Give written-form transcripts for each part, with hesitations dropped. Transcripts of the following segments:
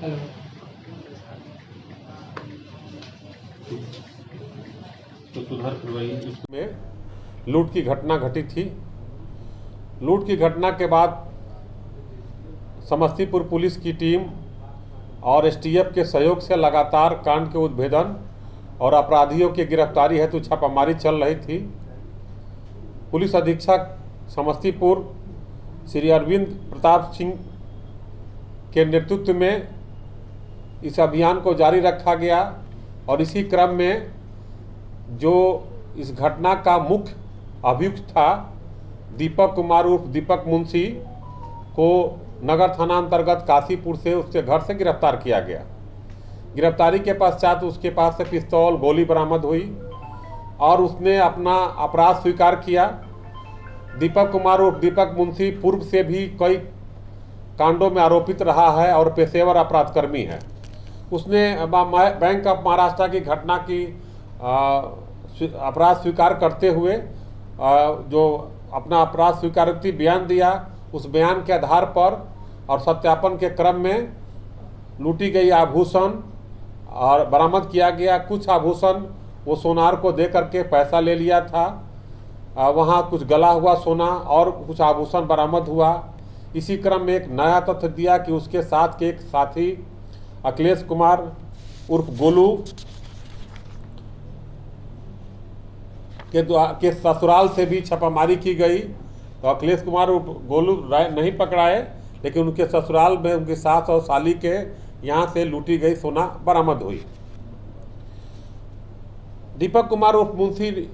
तो सुधार करवाइए। इसमें लूट की घटना घटी थी। लूट की घटना के बाद समस्तीपुर पुलिस की टीम और एसटीएफ के सहयोग से लगातार कांड के उद्भेदन और अपराधियों की गिरफ्तारी हेतु छापामारी चल रही थी। पुलिस अधीक्षक समस्तीपुर श्री अरविंद प्रताप सिंह के नेतृत्व में इस अभियान को जारी रखा गया और इसी क्रम में जो इस घटना का मुख्य अभियुक्त था दीपक कुमार उर्फ दीपक मुंशी को नगर थाना अंतर्गत काशीपुर से उसके घर से गिरफ्तार किया गया। गिरफ्तारी के पश्चात उसके पास से पिस्तौल गोली बरामद हुई और उसने अपना अपराध स्वीकार किया। दीपक कुमार उर्फ दीपक मुंशी पूर्व से भी कई कांडों में आरोपित रहा है और पेशेवर अपराधकर्मी है। उसने बैंक ऑफ महाराष्ट्र की घटना की अपराध स्वीकार करते हुए जो अपना अपराध स्वीकारोक्ति बयान दिया, उस बयान के आधार पर और सत्यापन के क्रम में लूटी गई आभूषण और बरामद किया गया। कुछ आभूषण वो सोनार को दे करके पैसा ले लिया था। वहाँ कुछ गला हुआ सोना और कुछ आभूषण बरामद हुआ। इसी क्रम में एक नया तथ्य दिया कि उसके साथ के एक साथी अखिलेश कुमार उर्फ गोलू के ससुराल से भी छापामारी की गई। तो अखिलेश कुमार उर्फ गोलू नहीं पकड़ाए, लेकिन उनके ससुराल में उनकी सास और साली के यहाँ से लूटी गई सोना बरामद हुई। दीपक कुमार उर्फ मुंशी,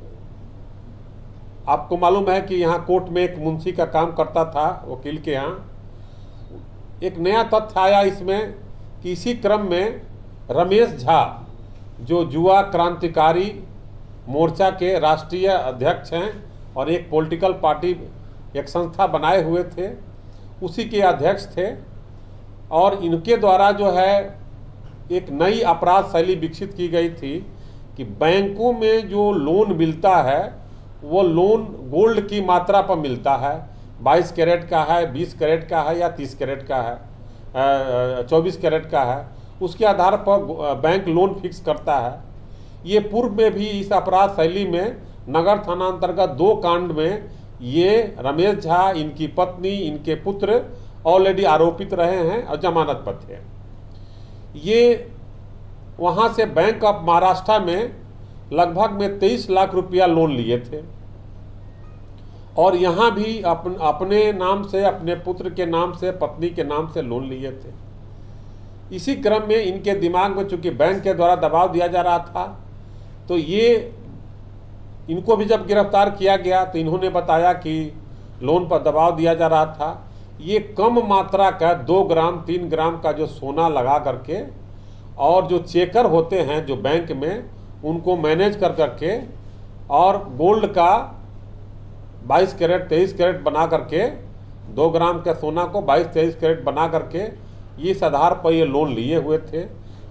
आपको मालूम है कि यहाँ कोर्ट में एक मुंशी का काम करता था, वकील के यहाँ। एक नया तथ्य आया इसमें कि इसी क्रम में रमेश झा जो युवा क्रांतिकारी मोर्चा के राष्ट्रीय अध्यक्ष हैं और एक पॉलिटिकल पार्टी एक संस्था बनाए हुए थे, उसी के अध्यक्ष थे। और इनके द्वारा जो है एक नई अपराध शैली विकसित की गई थी कि बैंकों में जो लोन मिलता है वो लोन गोल्ड की मात्रा पर मिलता है। 22 कैरेट का है, 20 कैरेट का है या 30 कैरेट का है, 24 कैरेट का है। उसके आधार पर बैंक लोन फिक्स करता है। ये पूर्व में भी इस अपराध शैली में नगर थाना अंतर्गत 2 कांड में ये रमेश झा, इनकी पत्नी, इनके पुत्र ऑलरेडी आरोपित रहे हैं और जमानत पर थे। ये वहाँ से बैंक ऑफ महाराष्ट्र में लगभग में 23 लाख रुपया लोन लिए थे और यहाँ भी अपने नाम से, अपने पुत्र के नाम से, पत्नी के नाम से लोन लिए थे। इसी क्रम में इनके दिमाग में चूंकि बैंक के द्वारा दबाव दिया जा रहा था, तो ये इनको भी जब गिरफ्तार किया गया तो इन्होंने बताया कि लोन पर दबाव दिया जा रहा था। ये कम मात्रा का 2 ग्राम 3 ग्राम का जो सोना लगा करके और जो चेकर होते हैं जो बैंक में, उनको मैनेज कर करके और गोल्ड का 22 कैरेट 23 कैरेट बना करके 2 ग्राम के सोना को 22-23 कैरेट बना करके इस आधार पर ये लोन लिए हुए थे।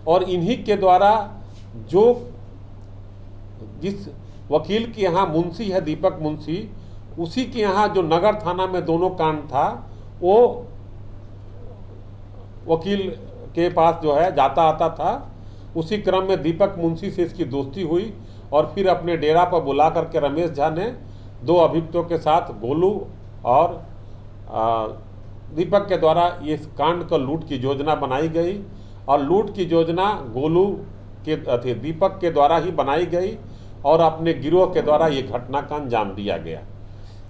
और इन्हीं के द्वारा जो जिस वकील के यहाँ मुंशी है दीपक मुंशी, उसी के यहाँ जो नगर थाना में दोनों कांड था, वो वकील के पास जो है जाता आता था। उसी क्रम में दीपक मुंशी से इसकी दोस्ती हुई और फिर अपने डेरा पर बुला करके रमेश झा ने 2 अभियुक्तों के साथ गोलू और दीपक के द्वारा ये कांड का लूट की योजना बनाई गई। और लूट की योजना गोलू के दीपक के द्वारा ही बनाई गई और अपने गिरोह के द्वारा ये घटना का अंजाम दिया गया।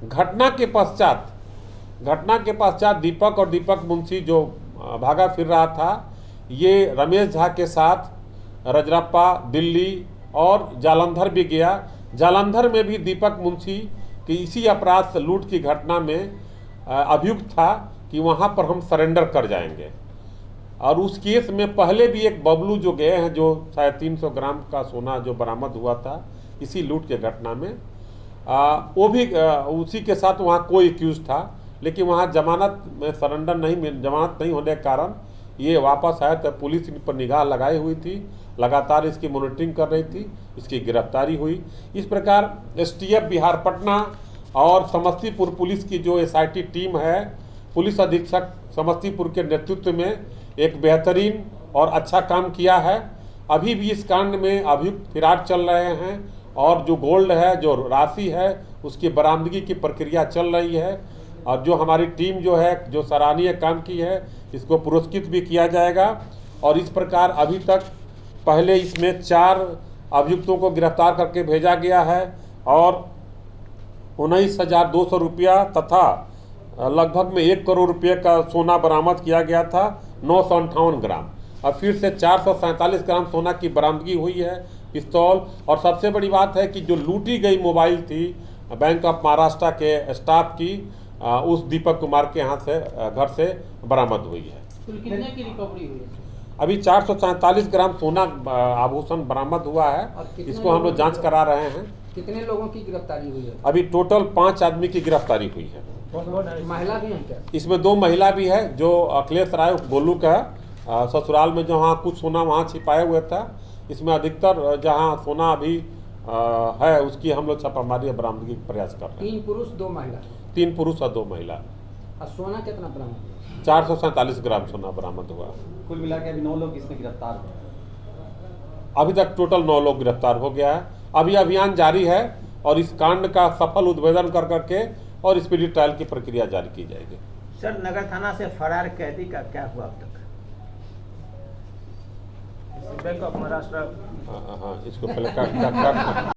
घटना के पश्चात दीपक और दीपक मुंशी जो भागा फिर रहा था, ये रमेश झा के साथ रजरप्पा, दिल्ली और जालंधर भी गया। जालंधर में भी दीपक मुंशी की इसी अपराध से लूट की घटना में अभियुक्त था कि वहाँ पर हम सरेंडर कर जाएंगे। और उस केस में पहले भी एक बबलू जो गए हैं, जो शायद 300 ग्राम का सोना जो बरामद हुआ था इसी लूट के घटना में, वो भी उसी के साथ वहाँ कोई एक्यूज था, लेकिन वहाँ जमानत में जमानत नहीं होने के कारण ये वापस आया। तो पुलिस इन पर निगाह लगाई हुई थी, लगातार इसकी मॉनिटरिंग कर रही थी, इसकी गिरफ्तारी हुई। इस प्रकार एसटीएफ बिहार पटना और समस्तीपुर पुलिस की जो एसआईटी टीम है, पुलिस अधीक्षक समस्तीपुर के नेतृत्व में एक बेहतरीन और अच्छा काम किया है। अभी भी इस कांड में अभियुक्त फरार चल रहे हैं और जो गोल्ड है, जो राशि है, उसकी बरामदगी की प्रक्रिया चल रही है। और जो हमारी टीम जो है, जो सराहनीय काम की है, इसको पुरस्कृत भी किया जाएगा। और इस प्रकार अभी तक पहले इसमें 4 अभियुक्तों को गिरफ्तार करके भेजा गया है और 19,200 रुपया तथा लगभग में 1 करोड़ रुपये का सोना बरामद किया गया था, 958 ग्राम। और फिर से 447 ग्राम सोना की बरामदगी हुई है, पिस्तौल। और सबसे बड़ी बात है कि जो लूटी गई मोबाइल थी बैंक ऑफ महाराष्ट्र के स्टाफ की, उस दीपक कुमार के यहाँ से घर से बरामद हुई है। कितने की रिकवरी हुई है? अभी 447 ग्राम सोना आभूषण बरामद हुआ है, इसको हम लोग जांच करा रहे हैं। कितने लोगों की गिरफ्तारी हुई है? अभी टोटल 5 आदमी की गिरफ्तारी हुई है। महिला भी है क्या? इसमें 2 महिला भी है। जो अखिलेश राय गोलू का ससुराल में जहाँ कुछ सोना वहाँ छिपाया हुआ था, इसमें अधिकतर जहाँ सोना अभी है उसकी हम लोग छापामारी बरामदगी का प्रयास कर रहे हैं। 3 पुरुष 2 महिला? 3 पुरुष और 2 महिला। और सोना कितना बरामद हुआ? 447 ग्राम सोना बरामद हुआ। कुल मिला के अभी 9 लोग इसमें गिरफ्तार हुए। अभी तक टोटल 9 लोग गिरफ्तार हो गया है। अभी अभियान जारी है और इस कांड का सफल उद्भेदन कर करके और स्पीडी ट्रायल की प्रक्रिया जारी की जाएगी। सर, नगर थाना से फरार कैदी का क्या हुआ अब तक? Bank of Maharashtra. हाँ, इसको पहले काट